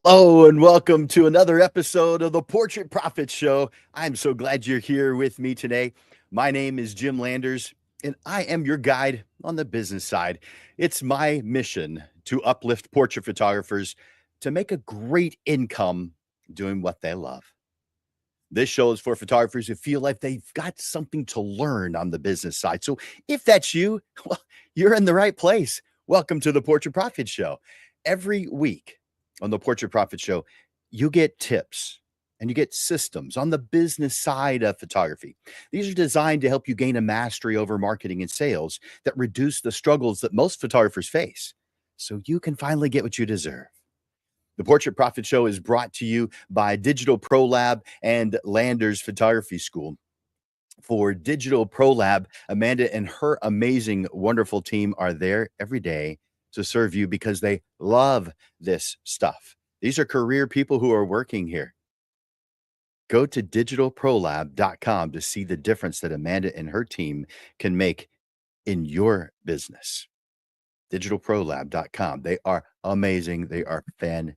Hello and welcome to another episode of the Portrait Profit Show. I'm so glad you're here with me today. My name is Jim Landers, and I am your guide on the business side. It's my mission to uplift portrait photographers to make a great income doing what they love. This show is for photographers who feel like they've got something to learn on the business side. So if that's you, well, you're in the right place. Welcome to the Portrait Profit Show. Every week on the Portrait Profit Show, you get tips and you get systems on the business side of photography. These are designed to help you gain a mastery over marketing and sales that reduce the struggles that most photographers face so you can finally get what you deserve. The Portrait Profit Show is brought to you by Digital Pro Lab and Landers Photography School. For Digital Pro Lab, Amanda and her amazing, wonderful team are there every day to serve you because they love this stuff. These are career people who are working here. Go to digitalprolab.com to see the difference that Amanda and her team can make in your business. Digitalprolab.com. They are amazing. They are fantastic.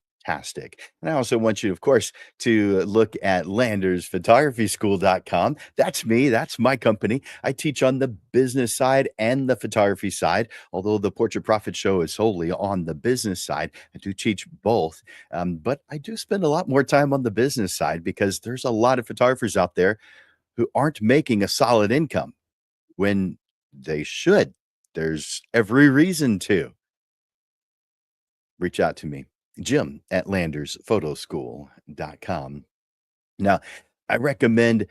And I also want you, of course, to look at landersphotographyschool.com. That's me. That's my company. I teach on the business side and the photography side. Although the Portrait Profit Show is solely on the business side, I do teach both. But I do spend a lot more time on the business side because there's a lot of photographers out there who aren't making a solid income when they should. There's every reason to reach out to me, Jim at landersphotoschool.com. Now, I recommend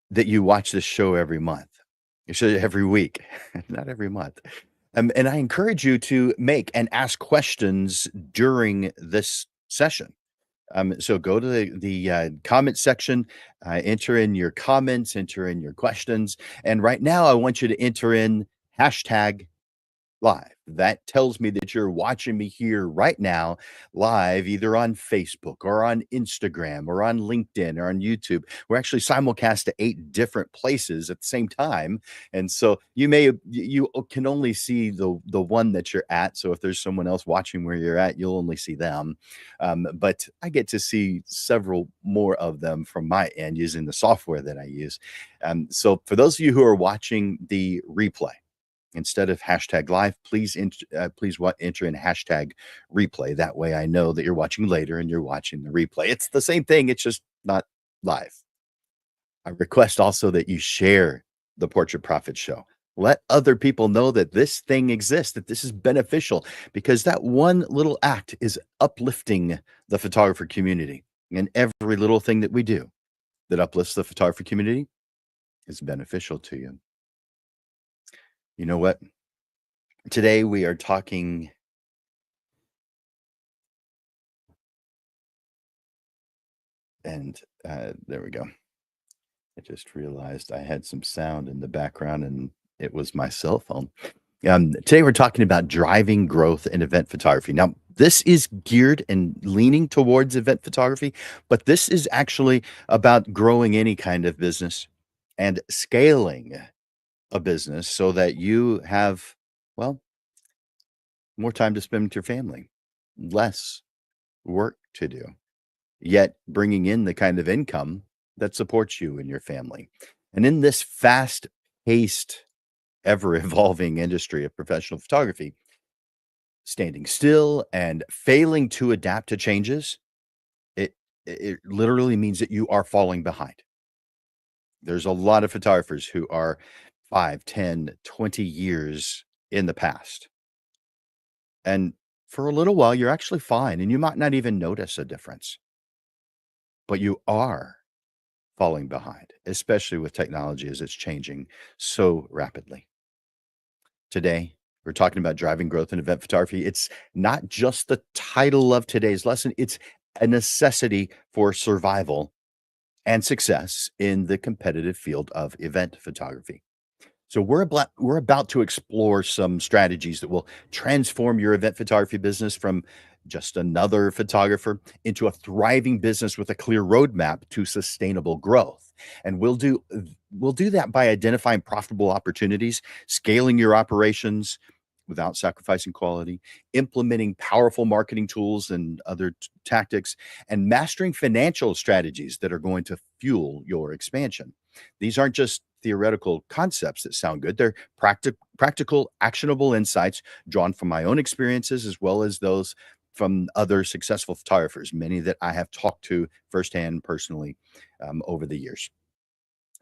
that you watch this show every month. You should every week, not every month. And I encourage you to make and ask questions during this session. So go to the comment section, enter in your comments, enter in your questions. And right now, I want you to enter in hashtag live. That tells me that you're watching me here right now, live, either on Facebook or on Instagram or on LinkedIn or on YouTube. We're actually simulcast to 8 different places at the same time. And so you can only see the one that you're at. So if there's someone else watching where you're at, you'll only see them. But I get to see several more of them from my end using the software that I use. So for those of you who are watching the replay, instead of hashtag live, please enter in hashtag replay. That way I know that you're watching later and you're watching the replay. It's the same thing. It's just not live. I request also that you share the Portrait Profit Show. Let other people know that this thing exists, that this is beneficial, because that one little act is uplifting the photographer community. And every little thing that we do that uplifts the photographer community is beneficial to you. You know what? Today we are talking and there we go. I just realized I had some sound in the background and it was my cell phone. Today we're talking about driving growth in event photography. Now, this is geared and leaning towards event photography, but this is actually about growing any kind of business and scaling a business so that you have, well, more time to spend with your family, less work to do, yet bringing in the kind of income that supports you and your family. And in this fast paced, ever evolving industry of professional photography, standing still and failing to adapt to changes, it literally means that you are falling behind. There's a lot of photographers who are 5, 10, 20 years in the past. And for a little while, you're actually fine and you might not even notice a difference, but you are falling behind, especially with technology as it's changing so rapidly. Today, we're talking about driving growth in event photography. It's not just the title of today's lesson, it's a necessity for survival and success in the competitive field of event photography. So we're about to explore some strategies that will transform your event photography business from just another photographer into a thriving business with a clear roadmap to sustainable growth. And we'll do that by identifying profitable opportunities, scaling your operations, without sacrificing quality, implementing powerful marketing tools and other tactics, and mastering financial strategies that are going to fuel your expansion. These aren't just theoretical concepts that sound good. They're practical, actionable insights drawn from my own experiences as well as those from other successful photographers, many that I have talked to firsthand personally over the years.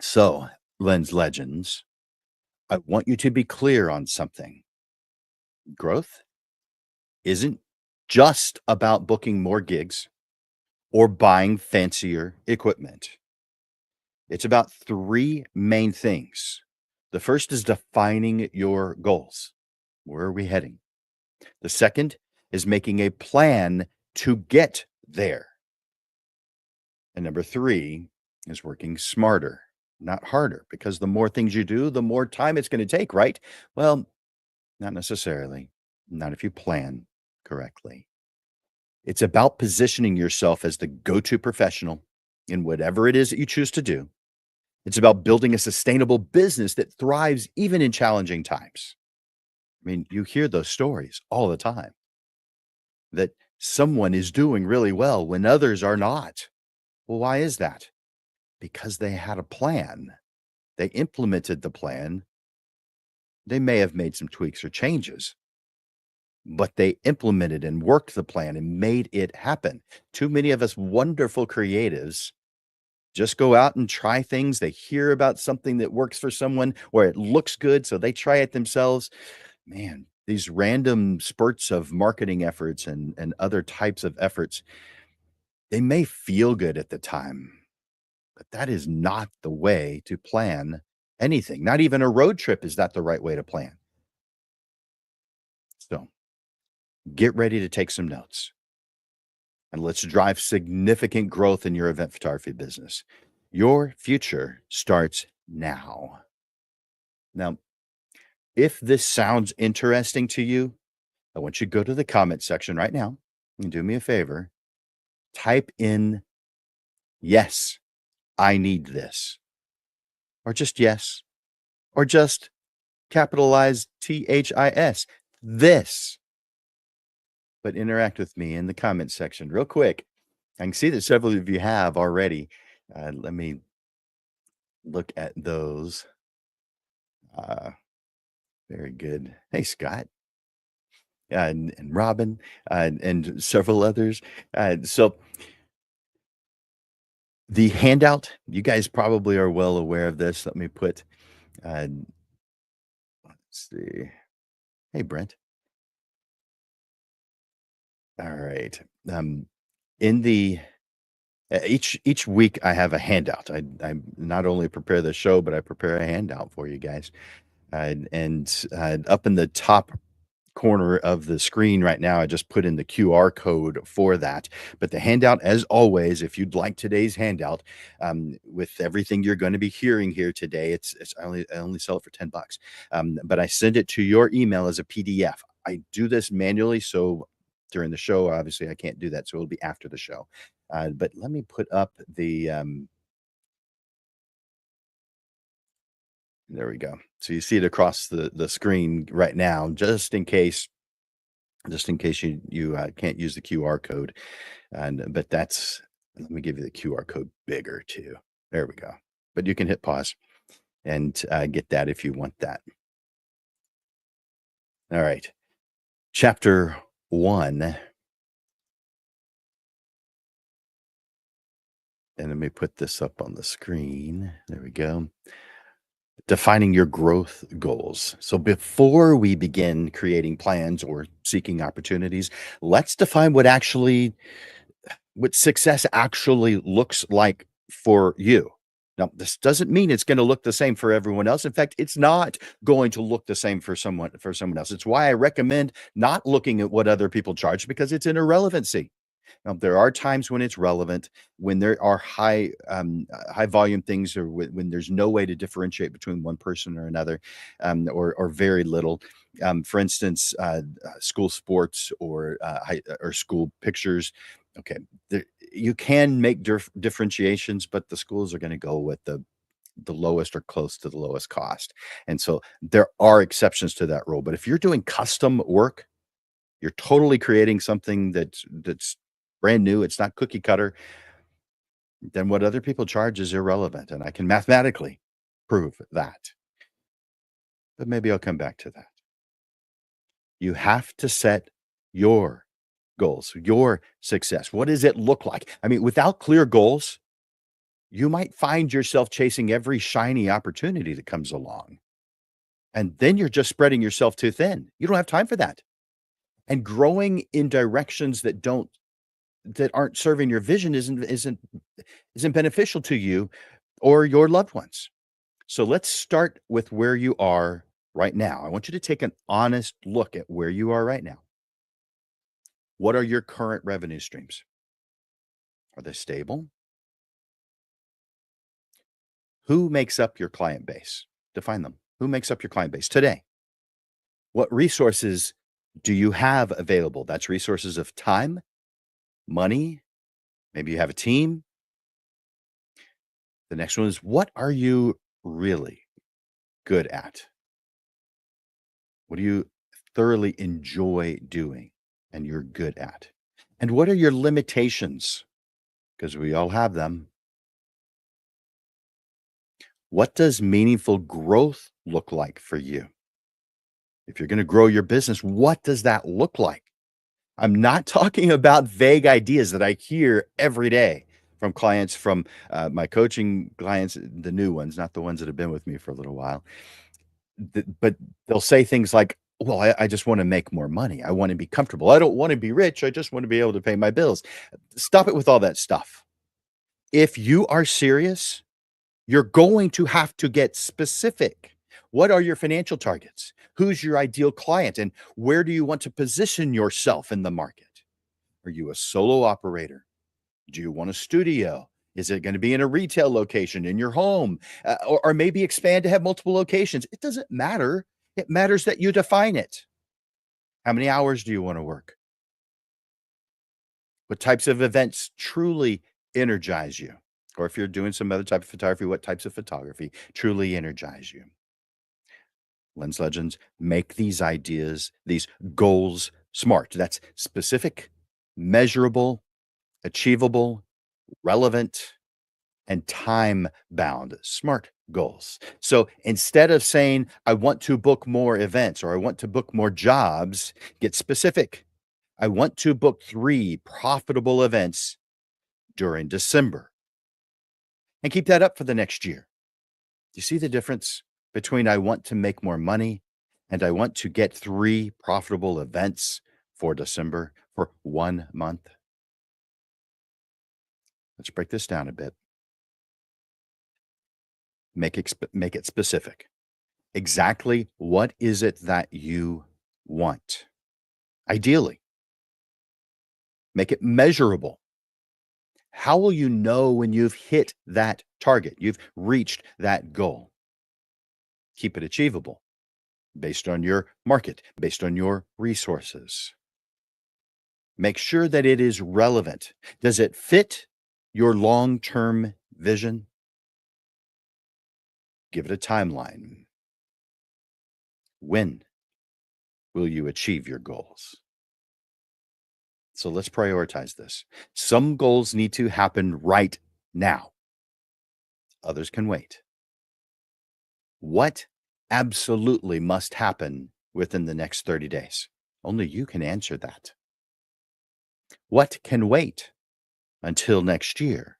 So, Lens Legends, I want you to be clear on something. Growth isn't just about booking more gigs or buying fancier equipment. It's about three main things. The first is defining your goals. Where are we heading? The second is making a plan to get there. And number three is working smarter, not harder, because the more things you do, the more time it's going to take, right? Well, not necessarily, not if you plan correctly. It's about positioning yourself as the go to professional in whatever it is that you choose to do. It's about building a sustainable business that thrives even in challenging times. I mean, you hear those stories all the time that someone is doing really well when others are not. Well, why is that? Because they had a plan. They implemented the plan. They may have made some tweaks or changes, but they implemented and worked the plan and made it happen. Too many of us wonderful creatives just go out and try things. They hear about something that works for someone or it looks good, so they try it themselves. Man, these random spurts of marketing efforts and other types of efforts, they may feel good at the time, but that is not the way to plan anything. Not even a road trip is that the right way to plan. So get ready to take some notes and let's drive significant growth in your event photography business. Your future starts now. Now, if this sounds interesting to you, I want you to go to the comment section right now and do me a favor. Type in, yes, I need this, or just yes, or just capitalize THIS, this. But interact with me in the comment section real quick. I can see that several of you have already. Let me look at those. Uh, very good. Hey, Scott. And Robin and several others. So the handout, you guys probably are well aware of this. Let me put, uh, let's see. Hey, Brent. All right. In the each week, I have a handout. I not only prepare the show, but I prepare a handout for you guys. And up in the top corner of the screen right now, I just put in the QR code for that. But the handout, as always, if you'd like today's handout, with everything you're going to be hearing here today, I only sell it for $10. But I send it to your email as a PDF. I do this manually, so during the show, obviously, I can't do that, so it'll be after the show. But let me put up the. There we go. So you see it across the screen right now, just in case you can't use the QR code. But that's let me give you the QR code bigger too. There we go. But you can hit pause and get that if you want that. All right. Chapter 1. And let me put this up on the screen. There we go. Defining your growth goals. So before we begin creating plans or seeking opportunities, let's define what success actually looks like for you. Now, this doesn't mean it's going to look the same for everyone else. In fact, it's not going to look the same for someone else. It's why I recommend not looking at what other people charge because it's an irrelevancy. Now, there are times when it's relevant, when there are high volume things, or when there's no way to differentiate between one person or another, or very little. For instance, school sports or school pictures. Okay, you can make differentiations, but the schools are going to go with the lowest or close to the lowest cost. And so there are exceptions to that rule. But if you're doing custom work, you're totally creating something that's brand new, it's not cookie cutter, then what other people charge is irrelevant. And I can mathematically prove that. But maybe I'll come back to that. You have to set your goals, your success. What does it look like? I mean, without clear goals, you might find yourself chasing every shiny opportunity that comes along. And then you're just spreading yourself too thin. You don't have time for that. And growing in directions that aren't serving your vision isn't beneficial to you or your loved ones. So let's start with where you are right now. I want you to take an honest look at where you are right now. What are your current revenue streams? Are they stable? Who makes up your client base? Define them. Who makes up your client base today? What resources do you have available? That's resources of time, money. Maybe you have a team. The next one is, what are you really good at? What do you thoroughly enjoy doing and you're good at? And what are your limitations? Because we all have them. What does meaningful growth look like for you? If you're going to grow your business, what does that look like? I'm not talking about vague ideas that I hear every day from clients, from my coaching clients, the new ones, not the ones that have been with me for a little while. But they'll say things like, well, I just want to make more money. I want to be comfortable. I don't want to be rich. I just want to be able to pay my bills. Stop it with all that stuff. If you are serious, you're going to have to get specific. What are your financial targets? Who's your ideal client? And where do you want to position yourself in the market? Are you a solo operator? Do you want a studio? Is it going to be in a retail location in your home? Or maybe expand to have multiple locations? It doesn't matter. It matters that you define it. How many hours do you want to work? What types of events truly energize you? Or if you're doing some other type of photography, what types of photography truly energize you? Lens Legends make these ideas, these goals smart. That's specific, measurable, achievable, relevant, and time bound. Smart goals. So instead of saying, I want to book more events or I want to book more jobs, get specific. I want to book 3 profitable events during December and keep that up for the next year. Do you see the difference between I want to make more money and I want to get 3 profitable events for December for 1 month? Let's break this down a bit. Make it specific. Exactly what is it that you want? Ideally, make it measurable. How will you know when you've hit that target? You've reached that goal. Keep it achievable based on your market, based on your resources. Make sure that it is relevant. Does it fit your long-term vision? Give it a timeline. When will you achieve your goals? So let's prioritize this. Some goals need to happen right now. Others can wait. What absolutely must happen within the next 30 days? Only you can answer that. What can wait until next year?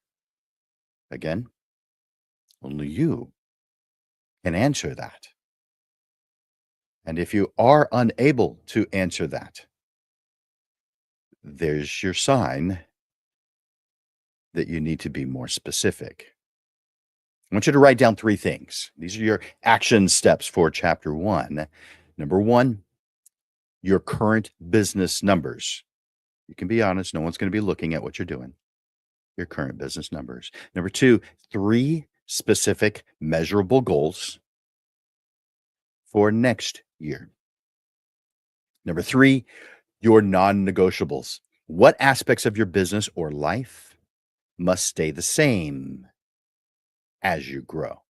Again, only you can answer that. And if you are unable to answer that, there's your sign that you need to be more specific. I want you to write down 3 things. These are your action steps for chapter 1. Number 1, your current business numbers. You can be honest. No one's going to be looking at what you're doing. Your current business numbers. Number 2, 3 specific measurable goals for next year. Number 3, your non-negotiables. What aspects of your business or life must stay the same as you grow?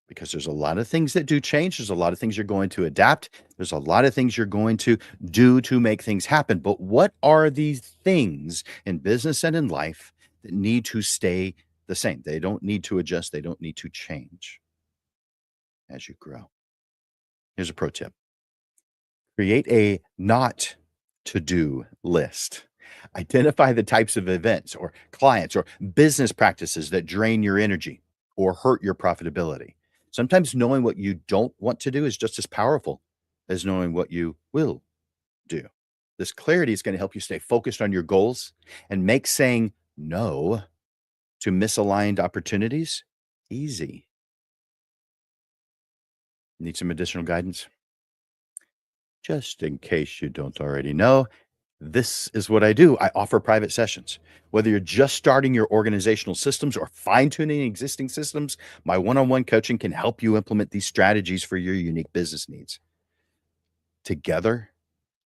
because there's a lot of things that do change. There's a lot of things you're going to adapt. There's a lot of things you're going to do to make things happen. But what are these things in business and in life that need to stay the same? They don't need to adjust, they don't need to change as you grow. Here's a pro tip: create a not to do list. Identify the types of events or clients or business practices that drain your energy or hurt your profitability. Sometimes knowing what you don't want to do is just as powerful as knowing what you will do. This clarity is going to help you stay focused on your goals and make saying no to misaligned opportunities easy. Need some additional guidance? Just in case you don't already know, this is what I do. I offer private sessions. Whether you're just starting your organizational systems or fine tuning existing systems, my one on one coaching can help you implement these strategies for your unique business needs. Together,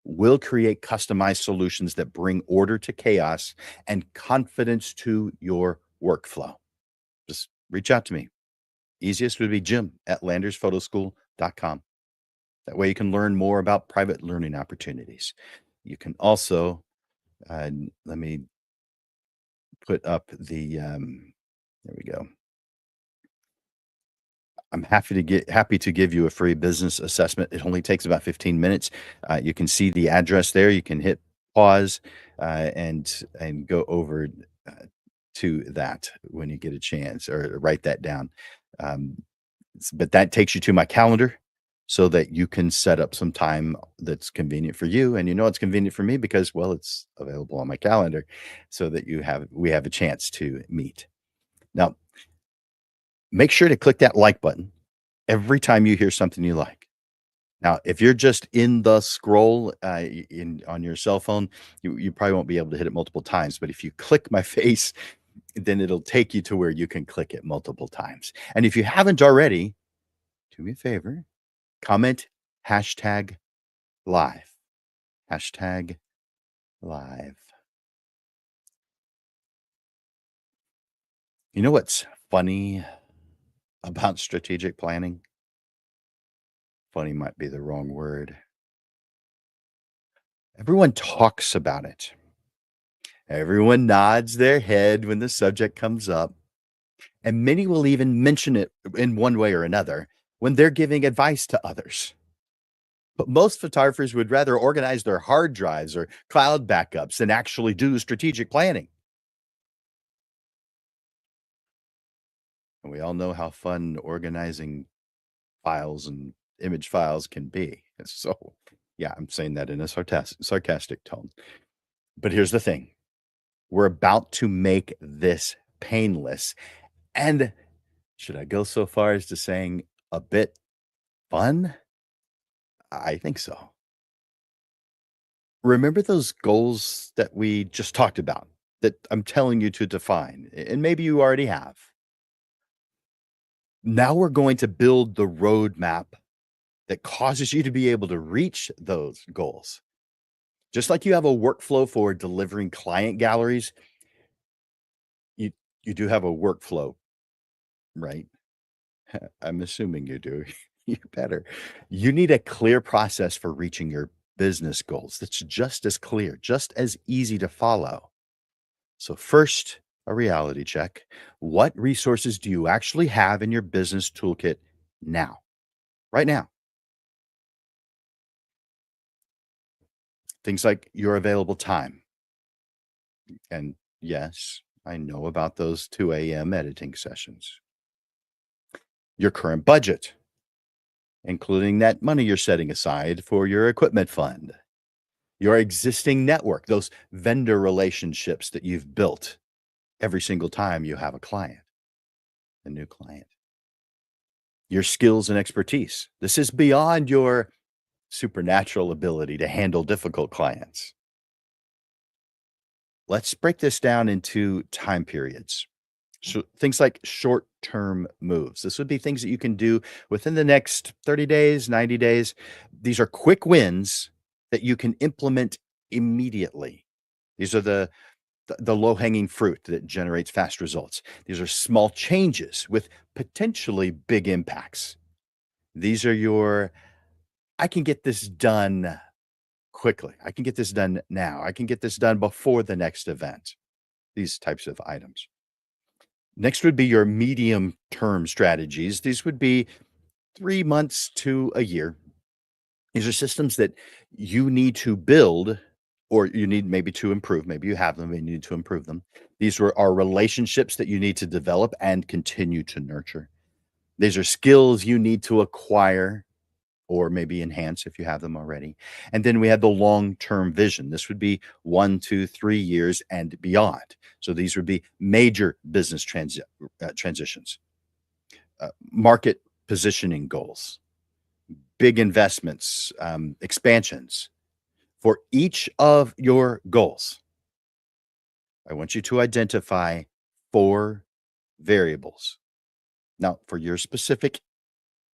we'll create customized solutions that bring order to chaos and confidence to your workflow. Just reach out to me. Easiest would be jim@landersphotoschool.com. That way you can learn more about private learning opportunities. You can also, let me put up there we go. I'm happy to give you a free business assessment. It only takes about 15 minutes. You can see the address there. You can hit pause and go over to that when you get a chance, or write that down. Um, but that takes you to my calendar so that you can set up some time that's convenient for you. And it's convenient for me because, well, it's available on my calendar so that we have a chance to meet. Now, make sure to click that like button every time you hear something you like. Now, if you're just in the scroll on your cell phone, you probably won't be able to hit it multiple times. But if you click my face, then it'll take you to where you can click it multiple times. And if you haven't already, do me a favor, comment hashtag live. Hashtag live. You know what's funny about strategic planning? Funny might be the wrong word. Everyone talks about it. Everyone nods their head when the subject comes up, and many will even mention it in one way or another when they're giving advice to others. But most photographers would rather organize their hard drives or cloud backups than actually do strategic planning. And we all know how fun organizing files and image files can be. So, yeah, I'm saying that in a sarcastic tone. But here's the thing: we're about to make this painless. And should I go so far as to saying a bit fun? I think so. Remember those goals that we just talked about that I'm telling you to define, and maybe you already have. Now we're going to build the roadmap that causes you to be able to reach those goals. Just like you have a workflow for delivering client galleries, you you do have a workflow, right? I'm assuming you do. You better. You need a clear process for reaching your business goals that's just as clear, just as easy to follow. So, first, a reality check. What resources do you actually have in your business toolkit now? Right now. Things like your available time. And yes, I know about those 2 a.m. editing sessions. Your current budget, including that money you're setting aside for your equipment fund. Your existing network, those vendor relationships that you've built every single time you have a new client. Your skills and expertise. This is beyond your supernatural ability to handle difficult clients. Let's break this down into time periods. So things like short-term moves. This would be things that you can do within the next 30 days, 90 days. These are quick wins that you can implement immediately. These are the low-hanging fruit that generates fast results. These are small changes with potentially big impacts. These are your, "I can get this done quickly. I can get this done now. I can get this done before the next event." These types of items. Next would be your medium-term strategies. These would be 3 months to a year. These are systems that you need to build or you need maybe to improve. Maybe you have them and you need to improve them. These are relationships that you need to develop and continue to nurture. These are skills you need to acquire or maybe enhance if you have them already. And then we have the long-term vision. This would be 1, 2, 3 years and beyond. So these would be major business transitions, market positioning goals, big investments, expansions. For each of your goals, I want you to identify 4 variables. Now, for your specific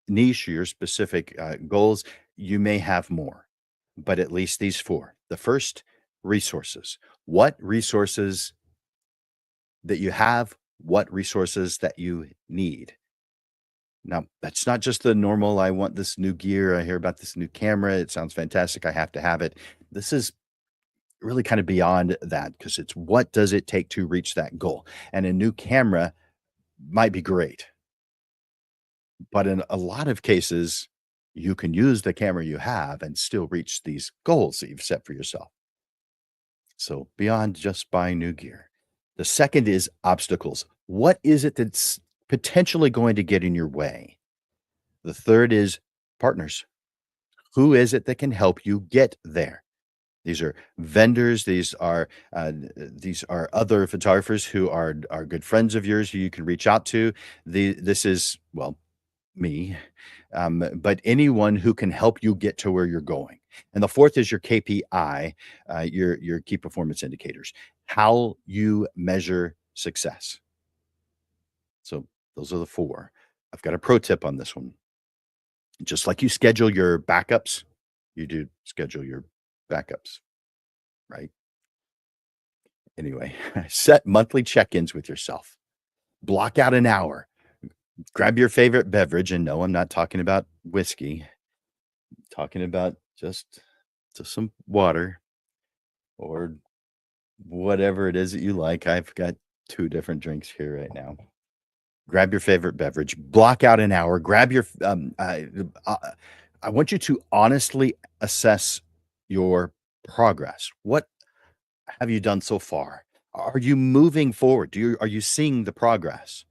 niche, your specific goals, you may have more, but at least these 4. The first, resources. What resources that you have, what resources that you need. Now, that's not just the normal, I want this new gear, I hear about this new camera, it sounds fantastic, I have to have it. This is really kind of beyond that because it's what does it take to reach that goal? And a new camera might be great, but in a lot of cases, you can use the camera you have and still reach these goals that you've set for yourself. So beyond just buying new gear. The second is obstacles. What is it that's potentially going to get in your way? The third is partners. Who is it that can help you get there? These are vendors. These are other photographers who are good friends of yours who you can reach out to. This is well me, but anyone who can help you get to where you're going. And the fourth is your KPI, your key performance indicators, how you measure success. So those are the 4. I've got a pro tip on this one. Just like you schedule your backups, you do schedule your backups, right? Anyway, set monthly check-ins with yourself. Block out an hour. Grab your favorite beverage, and no, I'm not talking about whiskey. I'm talking about just some water or whatever it is that you like. I've got 2 different drinks here right now. Grab your favorite beverage, block out an hour, grab your I want you to honestly assess your progress. What have you done so far? Are you moving forward? Are you seeing the progress?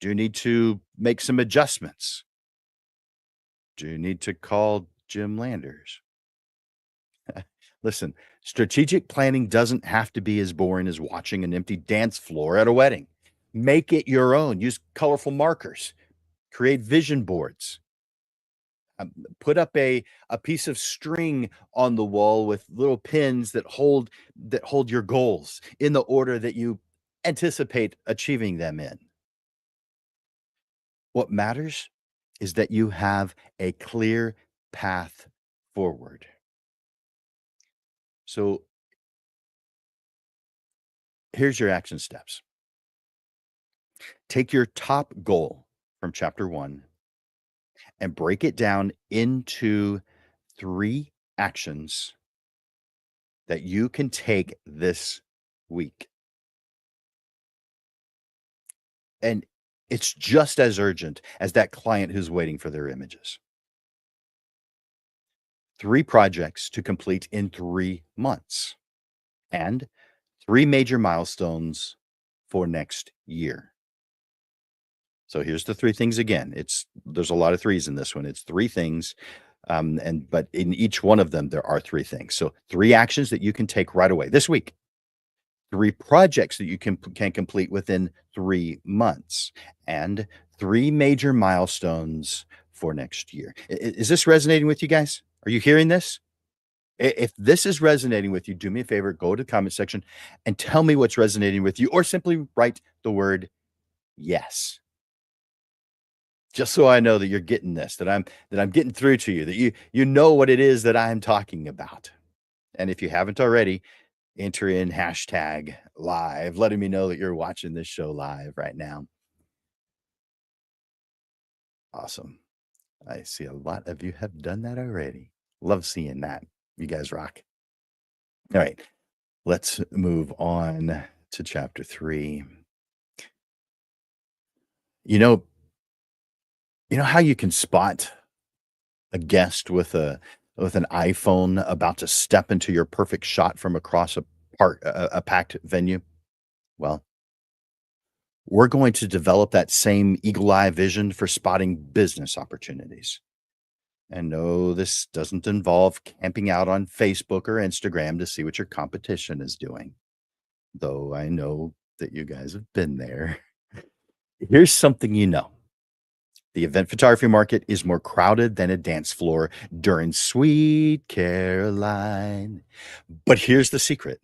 Do you need to make some adjustments? Do you need to call Jim Landers? Listen, strategic planning doesn't have to be as boring as watching an empty dance floor at a wedding. Make it your own. Use colorful markers, create vision boards. Put up a piece of string on the wall with little pins that hold your goals in the order that you anticipate achieving them in. What matters is that you have a clear path forward. So here's your action steps. Take your top goal from chapter 1 and break it down into 3 actions that you can take this week. And it's just as urgent as that client who's waiting for their images. 3 projects to complete in 3 months and 3 major milestones for next year. So here's the 3 things again. There's a lot of threes in this one. It's 3 things, but in each one of them, there are 3 things. So 3 actions that you can take right away this week. 3 projects that you can complete within 3 months, and 3 major milestones for next year. Is this resonating with you guys? Are you hearing this? If this is resonating with you, do me a favor, go to the comment section and tell me what's resonating with you, or simply write the word yes. Just so I know that you're getting this, that I'm getting through to you, that you know what it is that I'm talking about. And if you haven't already, enter in hashtag live, letting me know that you're watching this show live right now. Awesome. I see a lot of you have done that already. Love seeing that. You guys rock. All right, let's move on to chapter 3. You know you know how you can spot a guest with an iPhone about to step into your perfect shot from across a packed venue? Well, we're going to develop that same eagle eye vision for spotting business opportunities. And no, this doesn't involve camping out on Facebook or Instagram to see what your competition is doing, though I know that you guys have been there. Here's something you know: the event photography market is more crowded than a dance floor during Sweet Caroline. But here's the secret: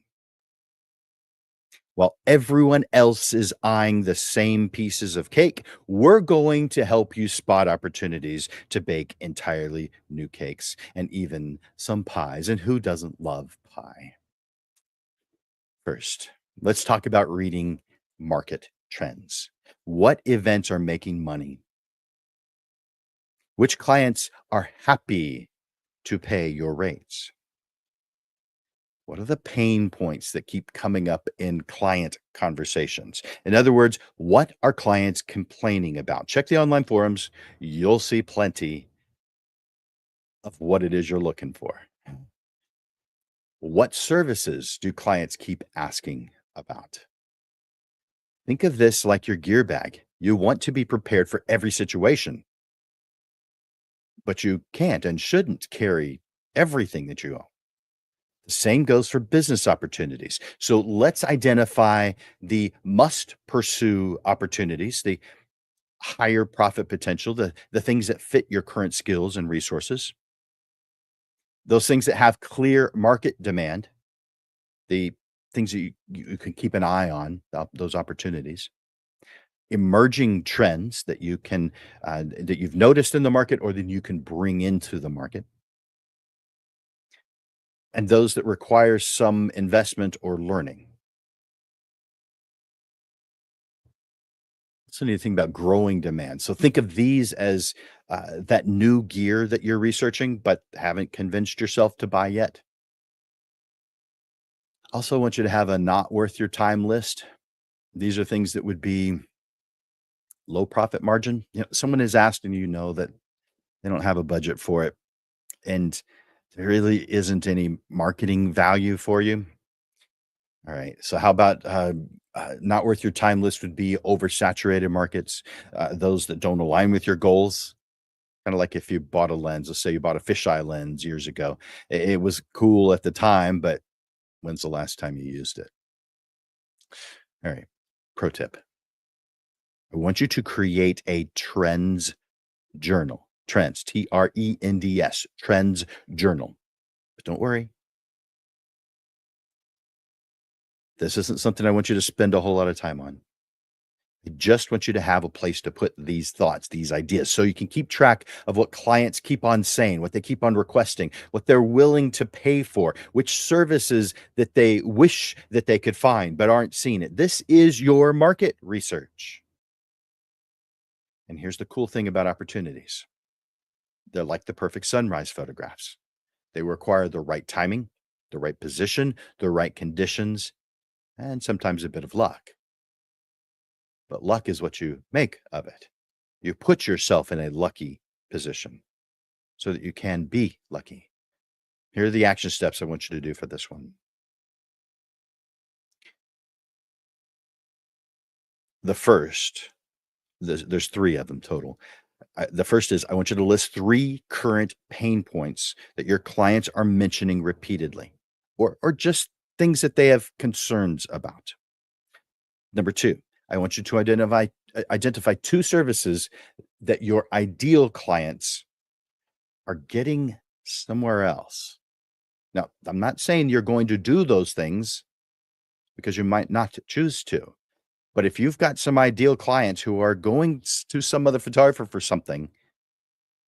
while everyone else is eyeing the same pieces of cake, we're going to help you spot opportunities to bake entirely new cakes and even some pies. And who doesn't love pie? First, let's talk about reading market trends. What events are making money? Which clients are happy to pay your rates? What are the pain points that keep coming up in client conversations? In other words, what are clients complaining about? Check the online forums. You'll see plenty of what it is you're looking for. What services do clients keep asking about? Think of this like your gear bag. You want to be prepared for every situation, but you can't and shouldn't carry everything that you own. The same goes for business opportunities. So let's identify the must pursue opportunities, the higher profit potential, the things that fit your current skills and resources, those things that have clear market demand, the things that you can keep an eye on, those opportunities, emerging trends that you can that you've noticed in the market or that you can bring into the market, and those that require some investment or learning. So need to think about growing demand. So think of these as that new gear that you're researching, but haven't convinced yourself to buy yet. Also, want you to have a not worth your time list. These are things that would be low profit margin. Someone is asked and you know that they don't have a budget for it, and there really isn't any marketing value for you. All right. So how about not worth your time list would be oversaturated markets, those that don't align with your goals. Kind of like if you bought a lens, let's say you bought a fisheye lens years ago. It was cool at the time, but when's the last time you used it? All right. Pro tip: I want you to create a trends journal. Trends, TRENDS, trends journal. But don't worry, this isn't something I want you to spend a whole lot of time on. I just want you to have a place to put these thoughts, these ideas, so you can keep track of what clients keep on saying, what they keep on requesting, what they're willing to pay for, which services that they wish that they could find but aren't seeing it. This is your market research. And here's the cool thing about opportunities: they're like the perfect sunrise photographs. They require the right timing, the right position, the right conditions, and sometimes a bit of luck. But luck is what you make of it. You put yourself in a lucky position so that you can be lucky. Here are the action steps I want you to do for this one. The first, there's three of them total. The first is I want you to list three current pain points that your clients are mentioning repeatedly, or just things that they have concerns about. Number two, I want you to identify two services that your ideal clients are getting somewhere else. Now, I'm not saying you're going to do those things because you might not choose to. But if you've got some ideal clients who are going to some other photographer for something,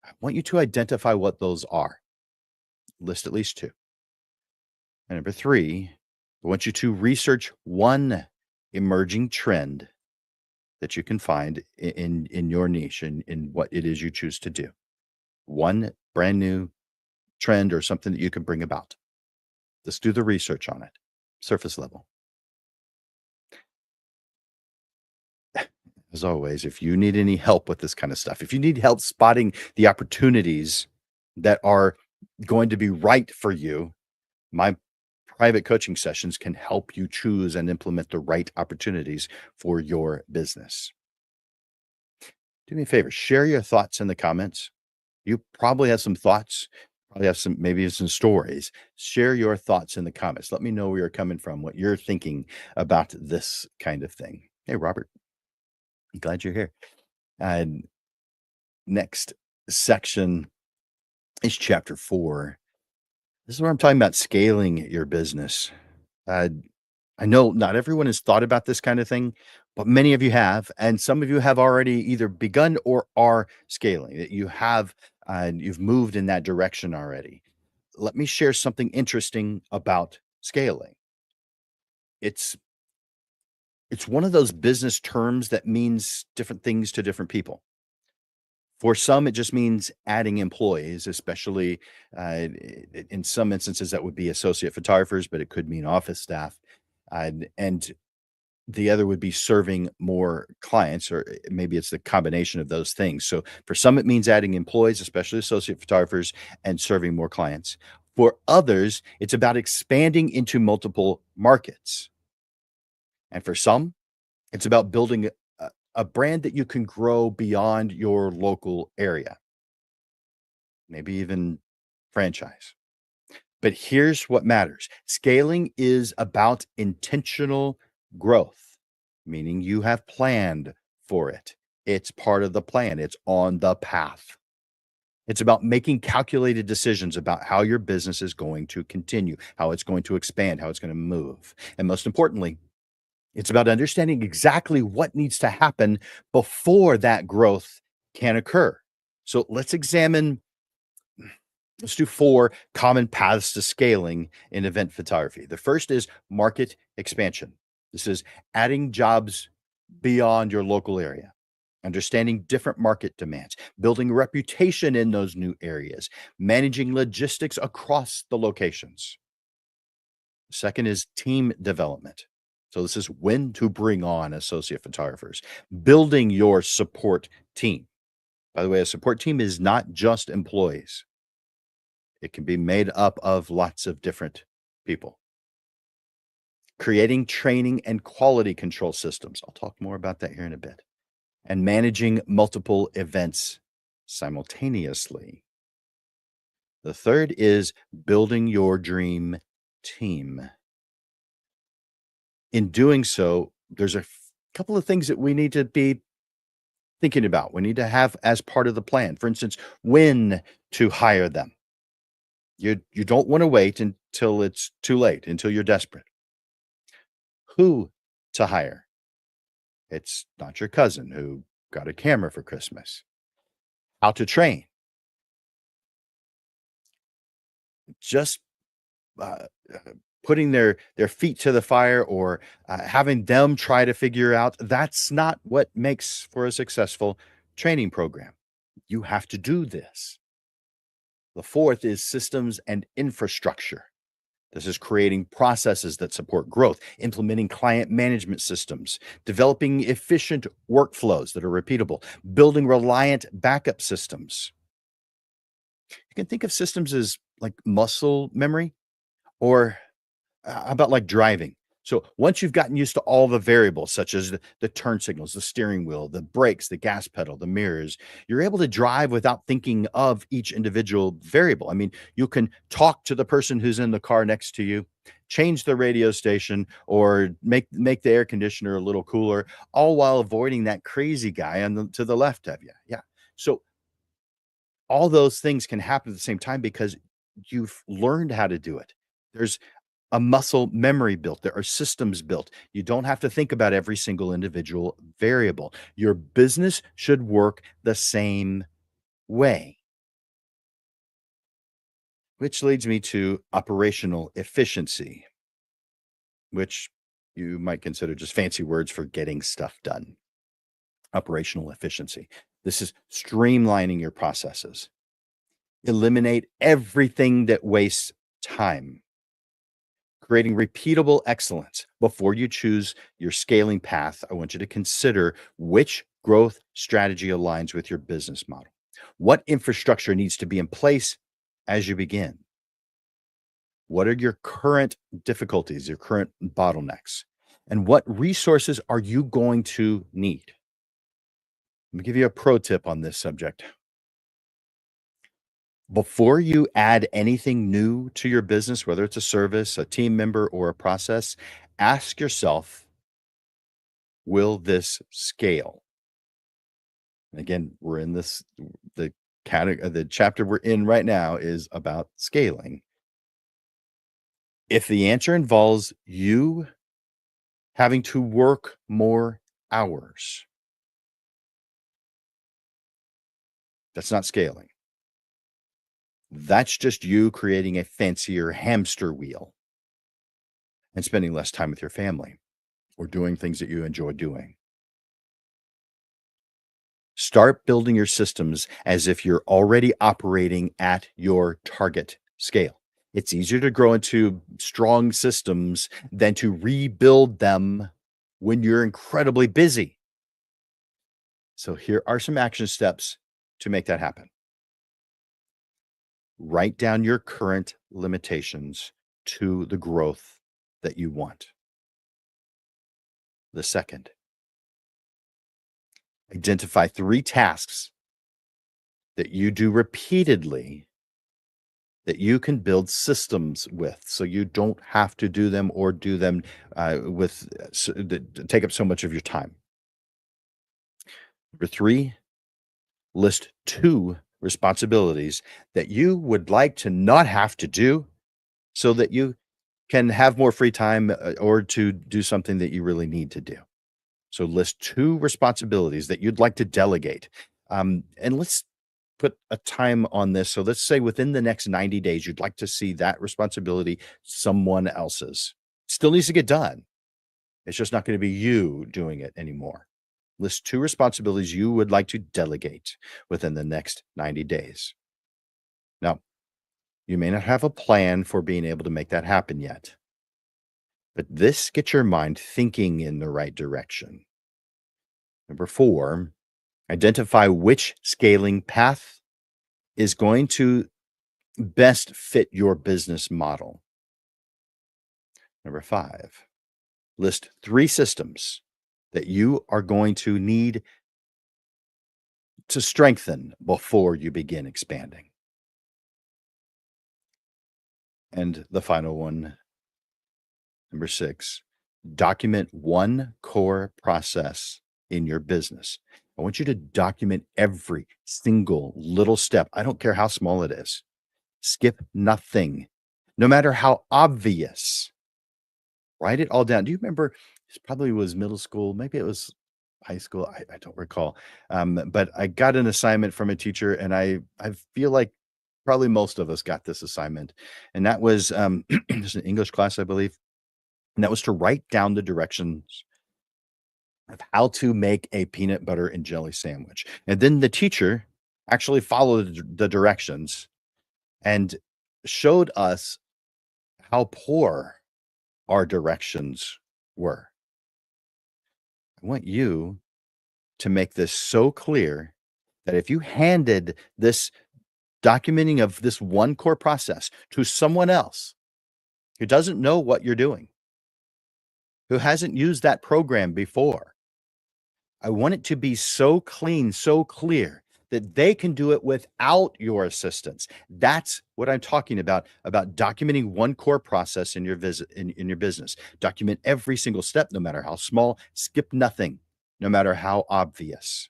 I want you to identify what those are. List at least two. And number three, I want you to research one emerging trend that you can find in your niche, in what it is you choose to do. One brand new trend or something that you can bring about. Just do the research on it, surface level. As always, if you need any help with this kind of stuff, if you need help spotting the opportunities that are going to be right for you, my private coaching sessions can help you choose and implement the right opportunities for your business. Do me a favor, share your thoughts in the comments. You probably have some thoughts, probably have some, maybe some stories. Share your thoughts in the comments. Let me know where you're coming from, what you're thinking about this kind of thing. Hey, Robert, I'm glad you're here. And next section is chapter 4. This is where I'm talking about scaling your business. Uh, I know not everyone has thought about this kind of thing, but many of you have, and some of you have already either begun or are scaling. That you have, you've moved in that direction already. Let me share something interesting about scaling. It's it's one of those business terms that means different things to different people. For some, it just means adding employees, especially in some instances that would be associate photographers, but it could mean office staff. And the other would be serving more clients, or maybe it's the combination of those things. So for some, it means adding employees, especially associate photographers, and serving more clients. For others, it's about expanding into multiple markets. And for some, it's about building a brand that you can grow beyond your local area, maybe even franchise. But here's what matters: scaling is about intentional growth, meaning you have planned for it. It's part of the plan, it's on the path. It's about making calculated decisions about how your business is going to continue, how it's going to expand, how it's going to move. And most importantly, it's about understanding exactly what needs to happen before that growth can occur. So let's do 4 common paths to scaling in event photography. The first is market expansion. This is adding jobs beyond your local area, understanding different market demands, building reputation in those new areas, managing logistics across the locations. Second is team development. So this is when to bring on associate photographers, building your support team. By the way, a support team is not just employees. It can be made up of lots of different people. Creating training and quality control systems. I'll talk more about that here in a bit. And managing multiple events simultaneously. The third is building your dream team. In doing so, there's a couple of things that we need to be thinking about. We need to have as part of the plan. For instance, when to hire them. You don't want to wait until it's too late, until you're desperate. Who to hire. It's not your cousin who got a camera for Christmas. How to train. Just uh, uh, putting their feet to the fire, or having them try to figure out, that's not what makes for a successful training program. You have to do this. The fourth is systems and infrastructure. This is creating processes that support growth, implementing client management systems, developing efficient workflows that are repeatable, building reliant backup systems. You can think of systems as like muscle memory, or how about like driving? So once you've gotten used to all the variables, such as the turn signals, the steering wheel, the brakes, the gas pedal, the mirrors, you're able to drive without thinking of each individual variable. I mean, you can talk to the person who's in the car next to you, change the radio station, or make the air conditioner a little cooler, all while avoiding that crazy guy to the left of you. Yeah. So all those things can happen at the same time because you've learned how to do it. There's a muscle memory built. There are systems built. You don't have to think about every single individual variable. Your business should work the same way, which leads me to operational efficiency. which you might consider just fancy words for getting stuff done. Operational efficiency. This is streamlining your processes. Eliminate everything that wastes time. Creating repeatable excellence. Before you choose your scaling path, I want you to consider which growth strategy aligns with your business model. What infrastructure needs to be in place as you begin? What are your current difficulties, your current bottlenecks? And what resources are you going to need? Let me give you a pro tip on this subject. Before you add anything new to your business, whether it's a service, a team member, or a process, ask yourself, will this scale? And again, we're in this the the chapter we're in right now is about scaling. If the answer involves you having to work more hours, that's not scaling. That's just you creating a fancier hamster wheel and spending less time with your family or doing things that you enjoy doing. Start building your systems as if you're already operating at your target scale. It's easier to grow into strong systems than to rebuild them when you're incredibly busy. So, here are some action steps to make that happen. Write down your current limitations to the growth that you want. The second, identify 3 tasks that you do repeatedly that you can build systems with, so you don't have to do them or do them that take up so much of your time. Number 3, list 2 responsibilities that you would like to not have to do so that you can have more free time or to do something that you really need to do. So list 2 responsibilities that you'd like to delegate. And let's put a time on this. So let's say within the next 90 days, you'd like to see that responsibility someone else's. Still needs to get done. It's just not going to be you doing it anymore. List 2 responsibilities you would like to delegate within the next 90 days. Now, you may not have a plan for being able to make that happen yet, but this gets your mind thinking in the right direction. Number 4, identify which scaling path is going to best fit your business model. Number 5, list 3 systems that you are going to need to strengthen before you begin expanding. And the final one, number 6, document 1 core process in your business. I want you to document every single little step. I don't care how small it is. Skip nothing, no matter how obvious. Write it all down. Do you remember? This probably was middle school. Maybe it was high school. I don't recall. But I got an assignment from a teacher, and I feel like probably most of us got this assignment, and that was just an English class, I believe, and that was to write down the directions of how to make a peanut butter and jelly sandwich. And then the teacher actually followed the directions and showed us how poor our directions were. I want you to make this so clear that if you handed this documenting of this 1 core process to someone else who doesn't know what you're doing, who hasn't used that program before, I want it to be so clean, so clear that they can do it without your assistance. That's what I'm talking about documenting 1 core process in your in your business. Document every single step, no matter how small, skip nothing, no matter how obvious.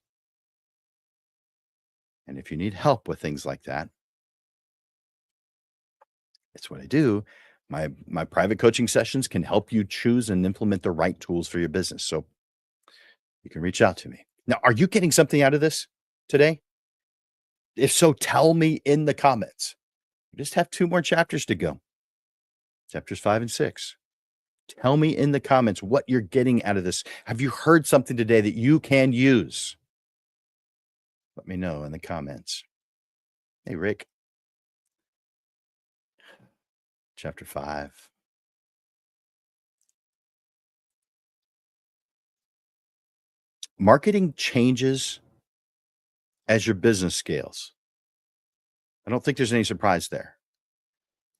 And if you need help with things like that, it's what I do. My private coaching sessions can help you choose and implement the right tools for your business. So you can reach out to me. Now, are you getting something out of this today? If so, tell me in the comments. We just have 2 more chapters to go. Chapters 5 and 6. Tell me in the comments what you're getting out of this. Have you heard something today that you can use? Let me know in the comments. Hey, Rick, chapter 5. Marketing changes as your business scales. I don't think there's any surprise there.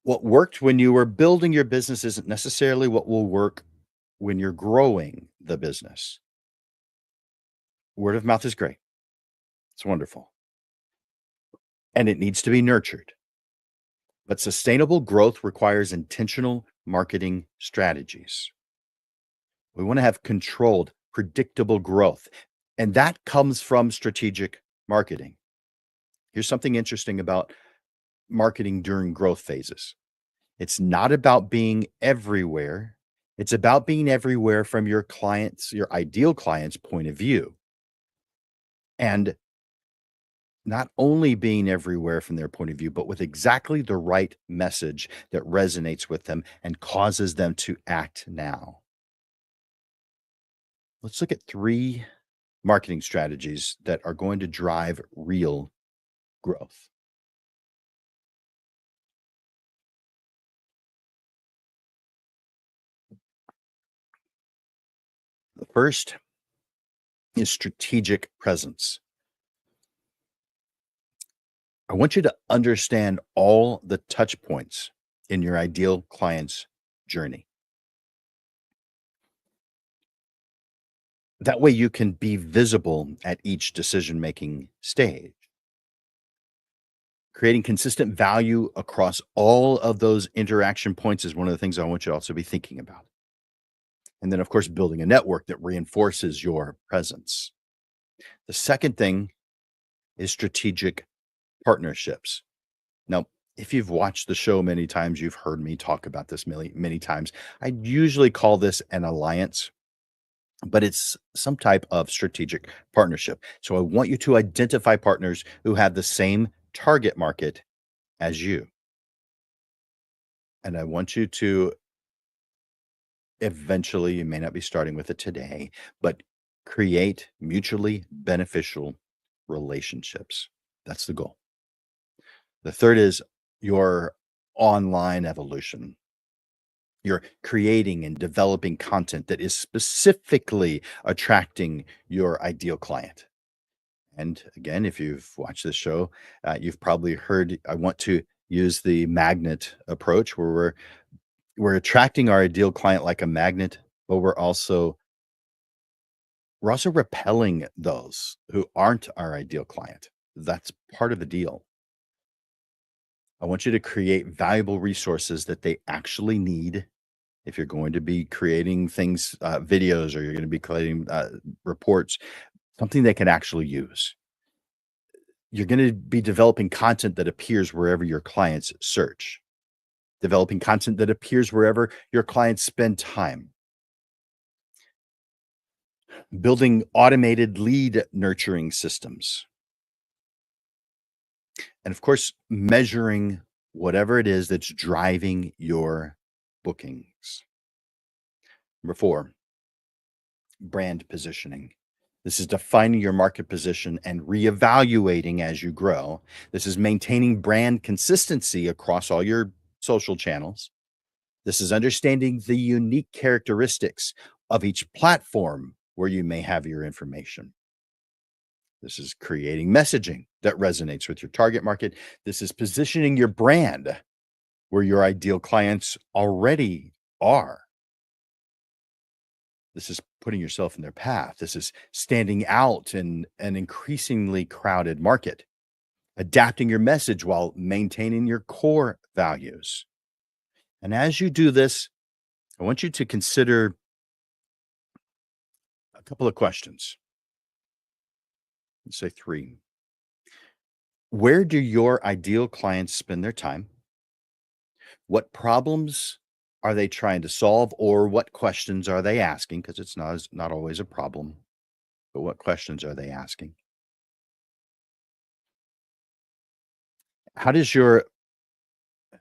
What worked when you were building your business isn't necessarily what will work when you're growing the business. Word of mouth is great. It's wonderful. And it needs to be nurtured. But sustainable growth requires intentional marketing strategies. We want to have controlled, predictable growth. And that comes from strategic marketing. Here's something interesting about marketing during growth phases. It's not about being everywhere. It's about being everywhere from your clients, your ideal client's point of view. And not only being everywhere from their point of view, but with exactly the right message that resonates with them and causes them to act now. Let's look at 3 marketing strategies that are going to drive real growth. The first is strategic presence. I want you to understand all the touch points in your ideal client's journey. That way you can be visible at each decision-making stage. Creating consistent value across all of those interaction points is one of the things I want you to also be thinking about. And then, of course, building a network that reinforces your presence. The second thing is strategic partnerships. Now, if you've watched the show many times, you've heard me talk about this many times. I usually call this an alliance, but it's some type of strategic partnership. So I want you to identify partners who have the same target market as you. And I want you to eventually, you may not be starting with it today, but create mutually beneficial relationships. That's the goal. The third is your online evolution. You're creating and developing content that is specifically attracting your ideal client. And again, if you've watched this show, you've probably heard I want to use the magnet approach where we're attracting our ideal client like a magnet, but we're also repelling those who aren't our ideal client. That's part of the deal. I want you to create valuable resources that they actually need. If you're going to be creating things, videos, or you're going to be creating reports, something they can actually use. You're going to be developing content that appears wherever your clients search, developing content that appears wherever your clients spend time, building automated lead nurturing systems, and of course, measuring whatever it is that's driving your bookings. Number 4, brand positioning. This is defining your market position and reevaluating as you grow. This is maintaining brand consistency across all your social channels. This is understanding the unique characteristics of each platform where you may have your information. This is creating messaging that resonates with your target market. This is positioning your brand where your ideal clients already are. This is putting yourself in their path. This is standing out in an increasingly crowded market, adapting your message while maintaining your core values. And as you do this, I want you to consider a couple of questions. Let's say 3. Where do your ideal clients spend their time? What problems are they trying to solve, or what questions are they asking? Because it's not always a problem, but what questions are they asking? How does your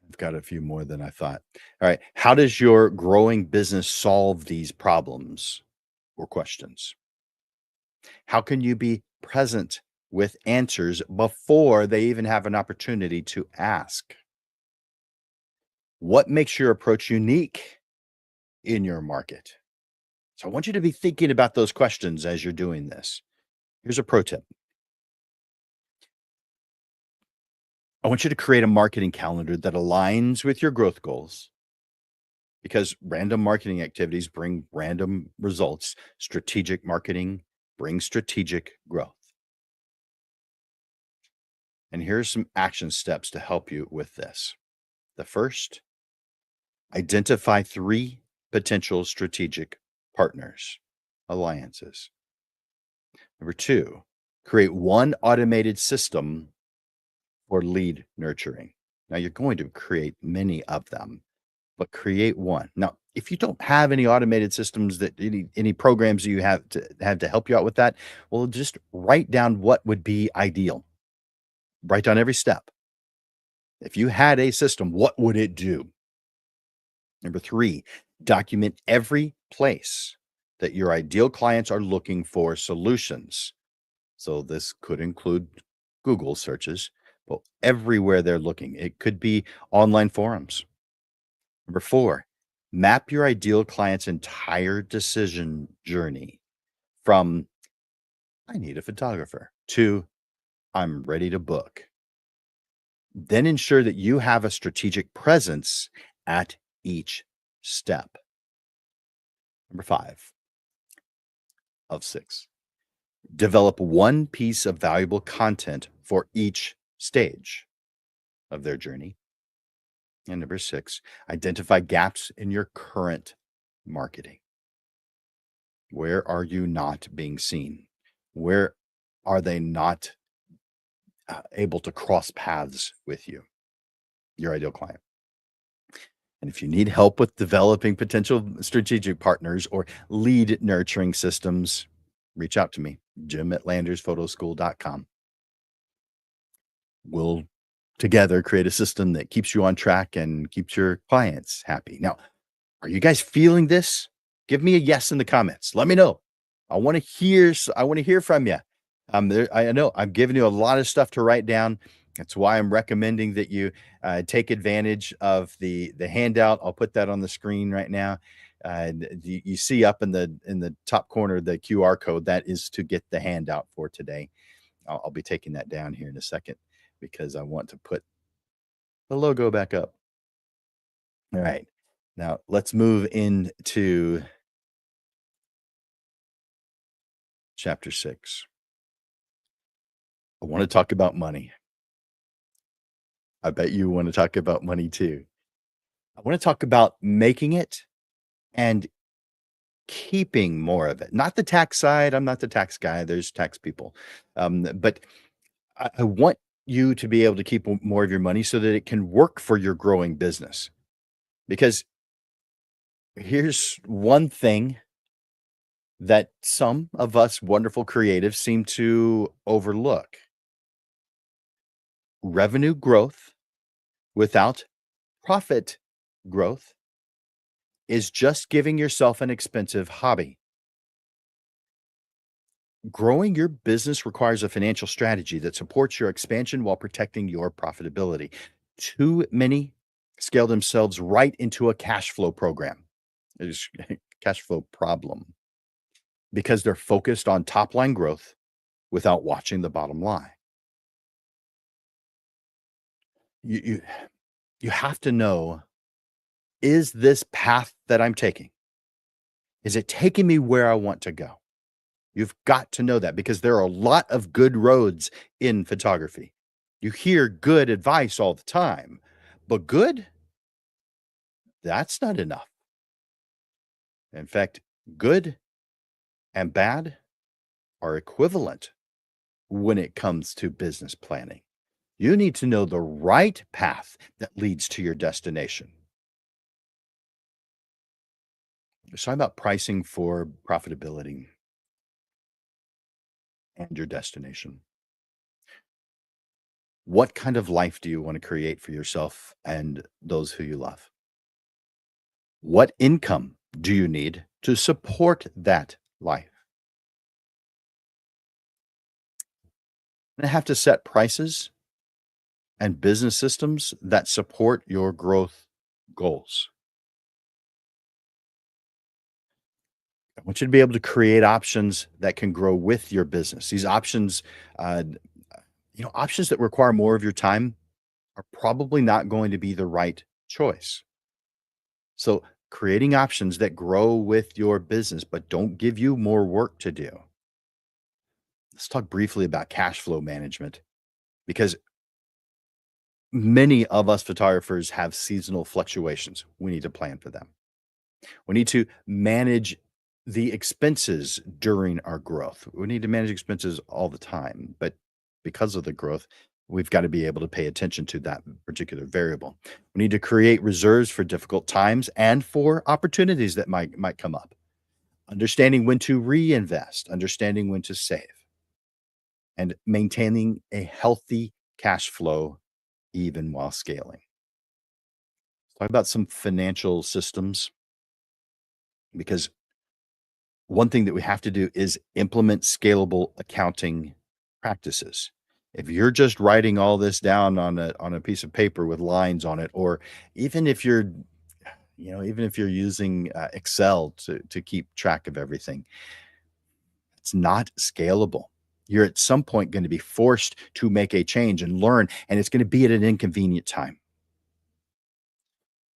I've got a few more than I thought. All right. How does your growing business solve these problems or questions? How can you be present with answers before they even have an opportunity to ask? What makes your approach unique in your market? So I want you to be thinking about those questions as you're doing this. Here's a pro tip. I want you to create a marketing calendar that aligns with your growth goals because random marketing activities bring random results. Strategic marketing brings strategic growth. And here's some action steps to help you with this. The first, identify three potential strategic partners, alliances. Number two, create one automated system for lead nurturing. Now, you're going to create many of them, but create one. Now, if you don't have any automated systems that any programs you have to help you out with that, well, just write down what would be ideal. Write down every step. If you had a system, what would it do? Number three, document every place that your ideal clients are looking for solutions. So this could include Google searches, but everywhere they're looking. It could be online forums. Number four, map your ideal client's entire decision journey from I need a photographer to I'm ready to book. Then ensure that you have a strategic presence at each step. Number five of six, develop one piece of valuable content for each stage of their journey. And number six, identify gaps in your current marketing. Where are you not being seen? Where are they not able to cross paths with you, your ideal client? And if you need help with developing potential strategic partners or lead nurturing systems, reach out to me, Jim at landersphotoschool.com. We'll together create a system that keeps you on track and keeps your clients happy. Now, are you guys feeling this? Give me a yes in the comments. Let me know. I want to hear from you. I know I'm giving you a lot of stuff to write down. That's why I'm recommending that you take advantage of the handout. I'll put that on the screen right now. You see up in the top corner the QR code. That is to get the handout for today. I'll be taking that down here in a second because I want to put the logo back up. All right. Now let's move into chapter 6. I want to talk about money. I bet you want to talk about money too. I want to talk about making it and keeping more of it. Not the tax side. I'm not the tax guy. There's tax people. But I want you to be able to keep more of your money so that it can work for your growing business. Because here's one thing that some of us wonderful creatives seem to overlook: revenue growth without profit growth is just giving yourself an expensive hobby. Growing your business requires a financial strategy that supports your expansion while protecting your profitability. Too many scale themselves right into a cash flow program. It's a cash flow problem because they're focused on top line growth without watching the bottom line. You, you, you have to know, is this path that I'm taking, is it taking me where I want to go? You've got to know that because there are a lot of good roads in photography. You hear good advice all the time, but good, that's not enough. In fact, good and bad are equivalent when it comes to business planning. You need to know the right path that leads to your destination. Let's talk about pricing for profitability and your destination. What kind of life do you want to create for yourself and those who you love? What income do you need to support that life? And have to set prices and business systems that support your growth goals. I want you to be able to create options that can grow with your business. These options, uh, options that require more of your time are probably not going to be the right choice. So, creating options that grow with your business but don't give you more work to do. Let's talk briefly about cash flow management because many of us photographers have seasonal fluctuations. We need to plan for them. We need to manage the expenses during our growth. We need to manage expenses all the time, but because of the growth, we've got to be able to pay attention to that particular variable. We need to create reserves for difficult times and for opportunities that might come up. Understanding when to reinvest, understanding when to save, and maintaining a healthy cash flow even while scaling. Talk about some financial systems because one thing that we have to do is implement scalable accounting practices. If you're just writing all this down on a piece of paper with lines on it, or even if you're, even if you're using Excel to keep track of everything, it's not scalable. You're at some point going to be forced to make a change and learn, and it's going to be at an inconvenient time.